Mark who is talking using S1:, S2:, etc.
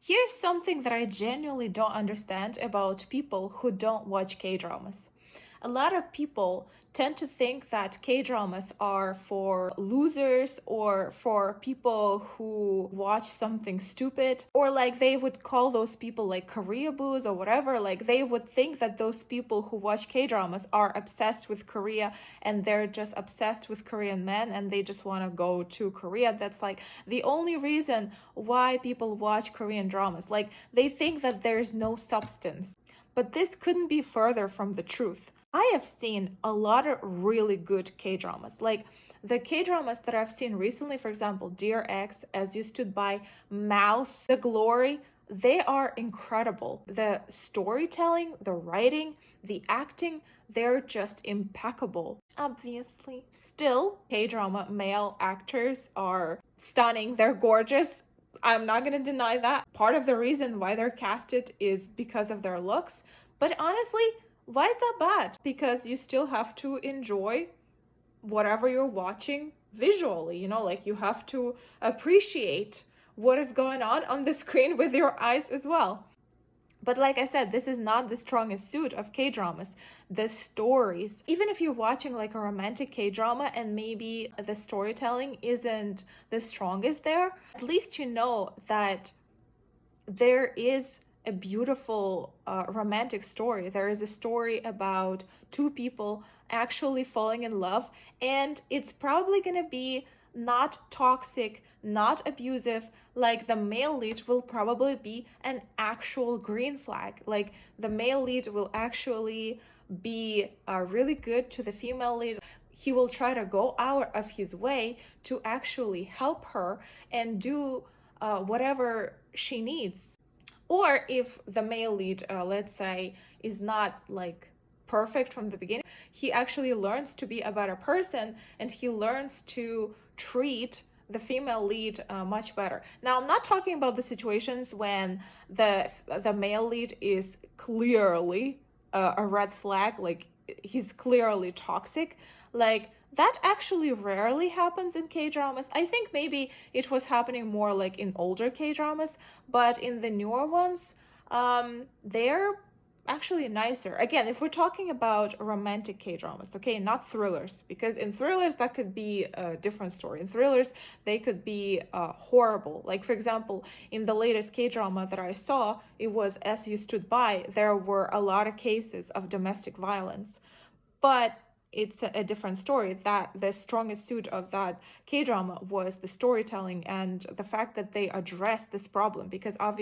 S1: Here's something that I genuinely don't understand about people who don't watch K-dramas. A lot of people tend to think that K-dramas are for losers or for people who watch something stupid, or like they would call those people like Koreaboos or whatever. Like they would think that those people who watch K-dramas are obsessed with Korea and they're just obsessed with Korean men and they just want to go to Korea. That's like the only reason why people watch Korean dramas. Like they think that there's no substance. But this couldn't be further from the truth. I have seen a lot of really good K-dramas. Like the K-dramas that I've seen recently, for example, Dear Ex, As You Stood By, Mouse, The Glory, they are incredible. The storytelling, the writing, the acting, they're just impeccable. Obviously. Still, K-drama male actors are stunning. They're gorgeous. I'm not going to deny that. Part of the reason why they're casted is because of their looks. But honestly, why is that bad? Because you still have to enjoy whatever you're watching visually, like you have to appreciate what is going on the screen with your eyes as well. But like I said, this is not the strongest suit of K-dramas. The stories, even if you're watching like a romantic K-drama and maybe the storytelling isn't the strongest there, at least you know that there is a beautiful romantic story. There is a story about two people actually falling in love, and it's probably gonna be not toxic, not abusive. Like the male lead will probably be an actual green flag. Like the male lead will actually be really good to the female lead. He will try to go out of his way to actually help her and do whatever she needs. Or if the male lead, let's say, is not like perfect from the beginning, he actually learns to be a better person and he learns to treat the female lead much better. Now, I'm not talking about the situations when the male lead is clearly a red flag, like he's clearly toxic. Like that actually rarely happens in K-dramas. I think maybe it was happening more like in older K-dramas, but in the newer ones, they're actually nicer. Again, if we're talking about romantic K-dramas, okay, not thrillers, because in thrillers that could be a different story. In thrillers, they could be horrible. Like for example, in the latest K-drama that I saw, it was As You Stood By, there were a lot of cases of domestic violence. But it's a different story. That the strongest suit of that K-drama was the storytelling and the fact that they addressed this problem, because obviously